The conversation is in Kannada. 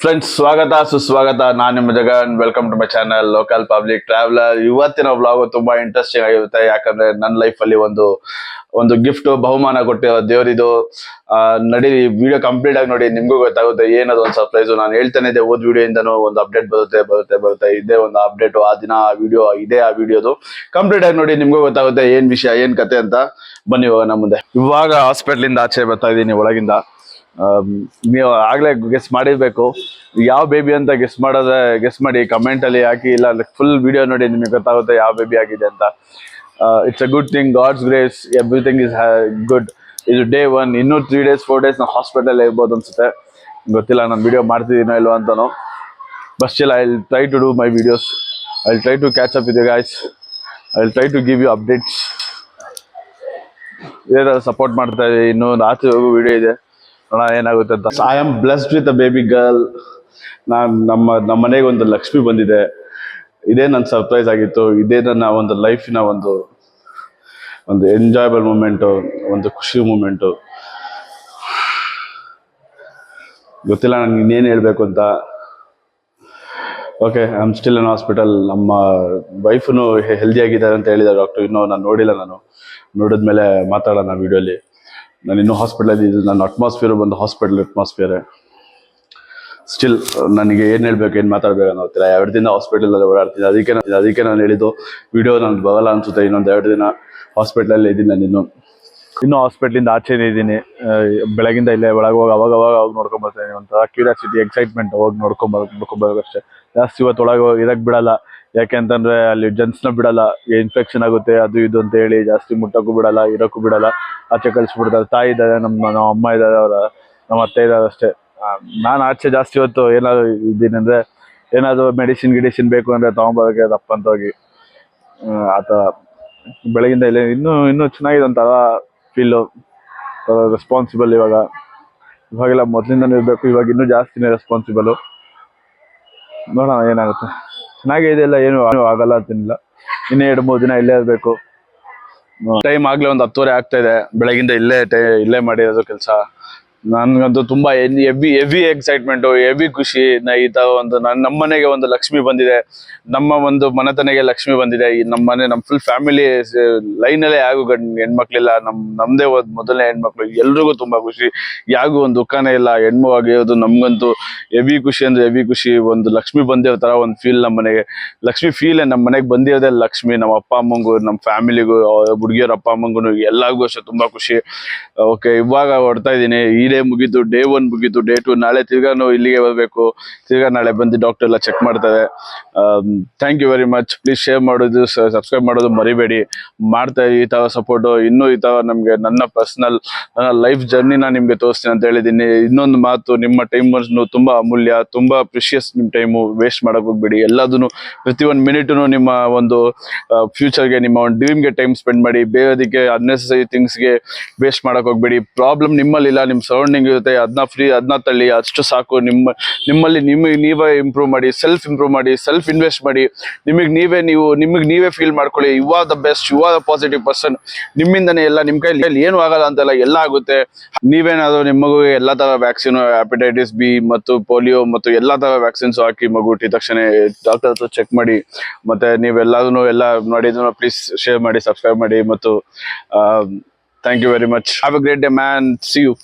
ಫ್ರೆಂಡ್ಸ್, ಸ್ವಾಗತ ಸುಸ್ವಾಗತ. ನಾನು ನಿಮ್ಮ Jagan. Welcome to my channel local public traveller. ಇವತ್ತಿನ ವ್ಲಾಗ್ ತುಂಬಾ ಇಂಟ್ರೆಸ್ಟಿಂಗ್ ಆಗಿರುತ್ತೆ. ಯಾಕಂದ್ರೆ ನನ್ನ ಲೈಫ್ ಅಲ್ಲಿ ಒಂದು ಗಿಫ್ಟ್ ಬಹುಮಾನ ಕೊಟ್ಟಿರೋ ದೇವರಿದು. ನಡೀರಿ, ವಿಡಿಯೋ ಕಂಪ್ಲೀಟ್ ಆಗಿ ನೋಡಿ, ನಿಮ್ಗೂ ಗೊತ್ತಾಗುತ್ತೆ ಏನದು ಒಂದು ಸರ್ಪ್ರೈಸ್. ನಾನು ಹೇಳ್ತಾನೆ ಇದ್ದೆ, ಓದ್ ವಿಡಿಯೋ ಇಂದನೂ ಒಂದು ಅಪ್ಡೇಟ್ ಬರುತ್ತೆ. ಇದೇ ಒಂದು ಅಪ್ಡೇಟ್, ಆ ದಿನ ಆ ವಿಡಿಯೋ, ಇದೇ ಆ ವಿಡಿಯೋದು. ಕಂಪ್ಲೀಟ್ ಆಗಿ ನೋಡಿ, ನಿಮ್ಗೂ ಗೊತ್ತಾಗುತ್ತೆ ಏನ್ ವಿಷಯ, ಏನ್ ಕತೆ ಅಂತ. ಬನ್ನಿ ಹೋಗೋಣ ಮುಂದೆ. ಇವಾಗ ಹಾಸ್ಪಿಟ್ಲ್ ಇಂದ ಆಚೆ ಬರ್ತಾ ಇದ್ದೀನಿ, ಒಳಗಿಂದ. ನೀವು ಆಗ್ಲೇ ಗೆಸ್ ಮಾಡಿರ್ಬೇಕು ಯಾವ ಬೇಬಿ ಅಂತ. ಗೆಸ್ ಮಾಡಿ ಕಮೆಂಟ್ ಅಲ್ಲಿ ಹಾಕಿ, ಇಲ್ಲ ಫುಲ್ ವಿಡಿಯೋ ನೋಡಿ, ನಿಮಗೆ ಗೊತ್ತಾಗುತ್ತೆ ಯಾವ ಬೇಬಿ ಆಗಿದೆ ಅಂತ. It's a good thing, God's grace, everything is good. ಇದು ಡೇ 1. ಇನ್ನೂ 3 days 4 days ನಾವು ಹಾಸ್ಪಿಟಲ್ ಇರ್ಬೋದು ಅನ್ಸುತ್ತೆ. ಗೊತ್ತಿಲ್ಲ ನಾನು ವಿಡಿಯೋ ಮಾಡ್ತಿದ್ದೀನೋ ಇಲ್ವೋ ಅಂತಾನು. But still I will try to do my videos. I will try to catch up with you guys. I will try to give you updates. ಇದೇ ಥರ ಸಪೋರ್ಟ್ ಮಾಡ್ತಾ ಇದ್ದೀವಿ. ಇನ್ನೂ ರಾತ್ರಿ ಹೋಗೋ ವಿಡಿಯೋ ಇದೆ, ಏನಾಗುತ್ತೆ ಅಂತ. I am blessed with a baby girl. ನಮ್ಮ ಮನೆಗೆ ಒಂದು ಲಕ್ಷ್ಮಿ ಬಂದಿದೆ. ಇದೇ ನನ್ನ ಸರ್ಪ್ರೈಸ್ ಆಗಿತ್ತು. ಇದೇ ನನ್ನ ಒಂದು ಲೈಫಿನ ಒಂದು ಎಂಜಾಯಬಲ್ ಮೂಮೆಂಟು, ಒಂದು ಖುಷಿ ಮೂಮೆಂಟು. ಗೊತ್ತಿಲ್ಲ ನನಗೆ ಇನ್ನೇನು ಹೇಳ್ಬೇಕು ಅಂತ. Okay, I am still in hospital. ನಮ್ಮ ವೈಫ್ನು ಹೆಲ್ದಿ ಆಗಿದ್ದಾರೆ ಅಂತ ಹೇಳಿದ್ದಾರೆ ಡಾಕ್ಟರ್. ಇನ್ನೂ ನಾನು ನೋಡಿಲ್ಲ. ನಾನು ನೋಡಿದ್ಮೇಲೆ ಮಾತಾಡೋಣ ವಿಡಿಯೋಲಿ. ನಾನು ಇನ್ನೂ ಹಾಸ್ಪಿಟಲ್ ಇದ್ದು, ನನ್ನ ಅಟ್ಮಾಸ್ಫಿಯರ್ ಬಂದು ಹಾಸ್ಪಿಟಲ್ ಅಟ್ಮಾಸ್ಫಿಯರೇ. ಸ್ಟಿಲ್ ನನಗೆ ಏನು ಹೇಳ್ಬೇಕು, ಏನು ಮಾತಾಡ್ಬೇಕು ಅನ್ನೋತ್ತಿಲ್ಲ. 2 ದಿನ ಹಾಸ್ಪಿಟಲಲ್ಲಿ ಓಡಾಡ್ತೀನಿ. ಅದಕ್ಕೆ ನಾನು ಹೇಳಿದ್ದು ವಿಡಿಯೋ ನನಗೆ ಬರಲ್ಲ ಅನ್ಸುತ್ತೆ. ಇನ್ನೊಂದು 2 ದಿನ ಹಾಸ್ಪಿಟ್ಲಲ್ಲೇ ಇದ್ದೀನಿ. ನಾನು ಇನ್ನೂ ಹಾಸ್ಪಿಟ್ಲಿಂದ ಆಚೆನೇ ಇದ್ದೀನಿ. ಬೆಳಗಿಂದ ಇಲ್ಲೇ ಒಳಗೆ ಹೋಗಿ ಅವಾಗ ನೋಡ್ಕೊಂಬರ್ತೀನಿ. ಒಂಥರ ಕ್ಯೂರಿಯಾಸಿಟಿ, ಎಕ್ಸೈಟ್ಮೆಂಟ್, ಹೋಗಿ ನೋಡ್ಕೊಂಬರ್ಬೇಕು ಅಷ್ಟೇ. ಜಾಸ್ತಿ ಇವತ್ತು ಒಳಗೆ ಇರಕ್ಕೆ ಬಿಡಲ್ಲ. ಯಾಕೆ ಅಂತಂದರೆ ಅಲ್ಲಿ ಜೆಂಟ್ಸ್ನ ಬಿಡಲ್ಲ, ಇನ್ಫೆಕ್ಷನ್ ಆಗುತ್ತೆ ಅದು ಇದು ಅಂತ ಹೇಳಿ ಜಾಸ್ತಿ ಮುಟ್ಟಕ್ಕೂ ಬಿಡಲ್ಲ, ಇರೋಕ್ಕೂ ಬಿಡಲ್ಲ. ಆಚೆ ಕಳಿಸ್ಬಿಡ್ತಾರೆ. ತಾಯಿ ಇದ್ದಾರೆ, ನಮ್ಮ ಅಮ್ಮ ಇದ್ದಾರೆ, ನಮ್ಮ ಅತ್ತೆ ಇದ್ದಾರೆ ಅಷ್ಟೇ. ನಾನು ಆಚೆ ಜಾಸ್ತಿ ಹೊತ್ತು ಏನಾದ್ರು ಇದ್ದೀನಂದರೆ, ಏನಾದರೂ ಮೆಡಿಸಿನ್ ಬೇಕು ಅಂದರೆ ತೊಗೊಂಬರೋಕ್ಕೆ ತಪ್ಪಂತ ಹೋಗಿ ಆ ಥರ ಬೆಳಗಿಂದ ಇಲ್ಲೇ. ಇನ್ನೂ ಚೆನ್ನಾಗಿದೆ ಒಂಥರ ಫೀಲು, ರೆಸ್ಪಾನ್ಸಿಬಲ್. ಇವಾಗೆಲ್ಲ ಮೊದಲಿಂದನೂ ಇರಬೇಕು, ಇವಾಗ ಇನ್ನೂ ಜಾಸ್ತಿನೇ ರೆಸ್ಪಾನ್ಸಿಬಲು. ನೋಡೋಣ ಏನಾಗುತ್ತೆ. ಚೆನ್ನಾಗೇ ಇದೆ, ಎಲ್ಲ ಏನು ಆಗಲ್ಲ ಅಂತಿಲ್ಲ. ಇನ್ನೂ 2-3 ದಿನ ಇಲ್ಲೇ ಇರಬೇಕು. ಟೈಮ್ ಆಗಲೇ ಒಂದು 10:30 ಆಗ್ತಾ ಇದೆ. ಬೆಳಗಿಂದ ಇಲ್ಲೇ ಮಾಡಿರೋದು ಕೆಲಸ. ನನ್ಗಂತೂ ತುಂಬಾ ಹೆವಿ ಎಕ್ಸೈಟ್ಮೆಂಟು, ಹೆವಿ ಖುಷಿ. ಈ ತರ ನಮ್ಮ ಮನೆಗೆ ಒಂದು ಲಕ್ಷ್ಮಿ ಬಂದಿದೆ, ನಮ್ಮ ಒಂದು ಮನೆತನೆಗೆ ಲಕ್ಷ್ಮಿ ಬಂದಿದೆ. ನಮ್ಮ ಫುಲ್ ಫ್ಯಾಮಿಲಿ ಲೈನಲ್ಲೇ ಯಾರಿಗೂ ಹೆಣ್ಮಕ್ಳಿಲ್ಲ. ನಮ್ದೇ ಒಂದು ಮೊದಲನೇ ಹೆಣ್ಮಕ್ಳು. ಎಲ್ರಿಗೂ ತುಂಬಾ ಖುಷಿ, ಯಾರಿಗೂ ಒಂದು ದುಃಖನೇ ಇಲ್ಲ. ಹೆಣ್ಮು ಆಗಿರೋದು ನಮ್ಗಂತೂ ಹೆವಿ ಖುಷಿ ಅಂದ್ರೆ ಹೆವಿ ಖುಷಿ. ಒಂದು ಲಕ್ಷ್ಮಿ ಬಂದಿರೋ ತರ ಒಂದು ಫೀಲ್ ನಮ್ಮ ಮನೆಗೆ. ಲಕ್ಷ್ಮಿ ಫೀಲ್ ನಮ್ಮ ಮನೆಗೆ ಬಂದಿರೋದೇ ಲಕ್ಷ್ಮಿ. ನಮ್ಮ ಅಪ್ಪ ಅಮ್ಮಂಗೂ, ನಮ್ಮ ಫ್ಯಾಮಿಲಿಗೂ, ಹುಡುಗಿಯರ ಅಪ್ಪ ಅಮ್ಮಂಗೂ ಎಲ್ಲರಿಗೂ ಅಷ್ಟೇ ತುಂಬಾ ಖುಷಿ. ಓಕೆ, ಇವಾಗ ಹೊಡ್ತಾ ಇದ್ದೀನಿ. ಈ ಡೇ ಮುಗೀತು, ಡೇ 1 ಮುಗೀತು. ಡೇ 2 ನಾಳೆ ತಿರ್ಗಾನು ಇಲ್ಲಿಗೆ ಬರಬೇಕು. ತಿರ್ಗಾ ನಾಳೆ ಬಂದು ಡಾಕ್ಟರ್ ಎಲ್ಲ ಚೆಕ್ ಮಾಡ್ತಾರೆ. Thank you very much. Please share ಮಾಡೋದು, ಸಬ್ಸ್ಕ್ರೈಬ್ ಮಾಡೋದು ಮರಿಬೇಡಿ. ಮಾಡ್ತಾ ಈ ತರ ಸಪೋರ್ಟು. ಇನ್ನೂ ಈ ತರ ನಮ್ಗೆ ನನ್ನ ಲೈಫ್ ಜರ್ನಿನ ನಿಮ್ಗೆ ತೋರಿಸ್ತೀನಿ ಅಂತ ಹೇಳಿದ್ದೀನಿ. ಇನ್ನೊಂದು ಮಾತು, ನಿಮ್ಮ ಟೈಮ್ ತುಂಬಾ ಅಮೂಲ್ಯ, ತುಂಬಾ ಪ್ರಿಷಿಯಸ್. ನಿಮ್ಮ ಟೈಮು ವೇಸ್ಟ್ ಮಾಡಕ್ ಹೋಗ್ಬೇಡಿ. ಎಲ್ಲದನ್ನು ಪ್ರತಿ 1 ಮಿನಿಟು ನಿಮ್ಮ ಒಂದು ಫ್ಯೂಚರ್ಗೆ, ನಿಮ್ಮ ಒಂದು ಡ್ರೀಮ್ಗೆ ಟೈಮ್ ಸ್ಪೆಂಡ್ ಮಾಡಿ. ಬೇರೆದಕ್ಕೆ ಅನ್ನೆಸರಿ ಥಿಂಗ್ಸ್ಗೆ ವೇಸ್ಟ್ ಮಾಡಕ್ ಹೋಗ್ಬೇಡಿ. ಪ್ರಾಬ್ಲಮ್ ನಿಮ್ಮಲ್ಲಿಲ್ಲ, ನಿಮ್ಮ ಸರೌಂಡಿಂಗ್ ಇರುತ್ತೆ. ಅದನ್ನ ತಳ್ಳಿ, ಅಷ್ಟು ಸಾಕು. ನಿಮ್ಮಲ್ಲಿ ನೀವೇ ಇಂಪ್ರೂವ್ ಮಾಡಿ, ಸೆಲ್ಫ್ ಇಂಪ್ರೂವ್ ಮಾಡಿ, ಸೆಲ್ಫ್ ಇನ್ವೆಸ್ಟ್ ಮಾಡಿ. ನಿಮಗೆ ನೀವೇ ಫೀಲ್ ಮಾಡ್ಕೊಳ್ಳಿ. You are the best, you are the positive person. ನಿಮ್ಮಿಂದನೇ ಎಲ್ಲ. ನಿಮ್ಮ ಕೈಲಿ ಏನು ಆಗಲ್ಲ ಅಂತೆಲ್ಲ, ಎಲ್ಲ ಆಗುತ್ತೆ. ನೀವೇನಾದ್ರು ನಿಮ್ಮ ಮಗುವಿಗೆ ಎಲ್ಲ ತರ ವ್ಯಾಕ್ಸಿನ್, ಹೆಪಟೈಟಿಸ್ ಬಿ ಮತ್ತು ಪೋಲಿಯೋ ಮತ್ತು ಎಲ್ಲ ತರ ವ್ಯಾಕ್ಸಿನ್ಸ್ ಹಾಕಿ ಮಗು ಹುಟ್ಟಿದ ತಕ್ಷಣ ಡಾಕ್ಟರ್ ಹತ್ರ ಚೆಕ್ ಮಾಡಿ. ಮತ್ತೆ ನೀವೆಲ್ಲದನ್ನು ಎಲ್ಲ ನೋಡಿದ್ರು ಪ್ಲೀಸ್ ಶೇರ್ ಮಾಡಿ, ಸಬ್ಸ್ಕ್ರೈಬ್ ಮಾಡಿ. ಮತ್ತು thank you very much. Have a great day man. See you.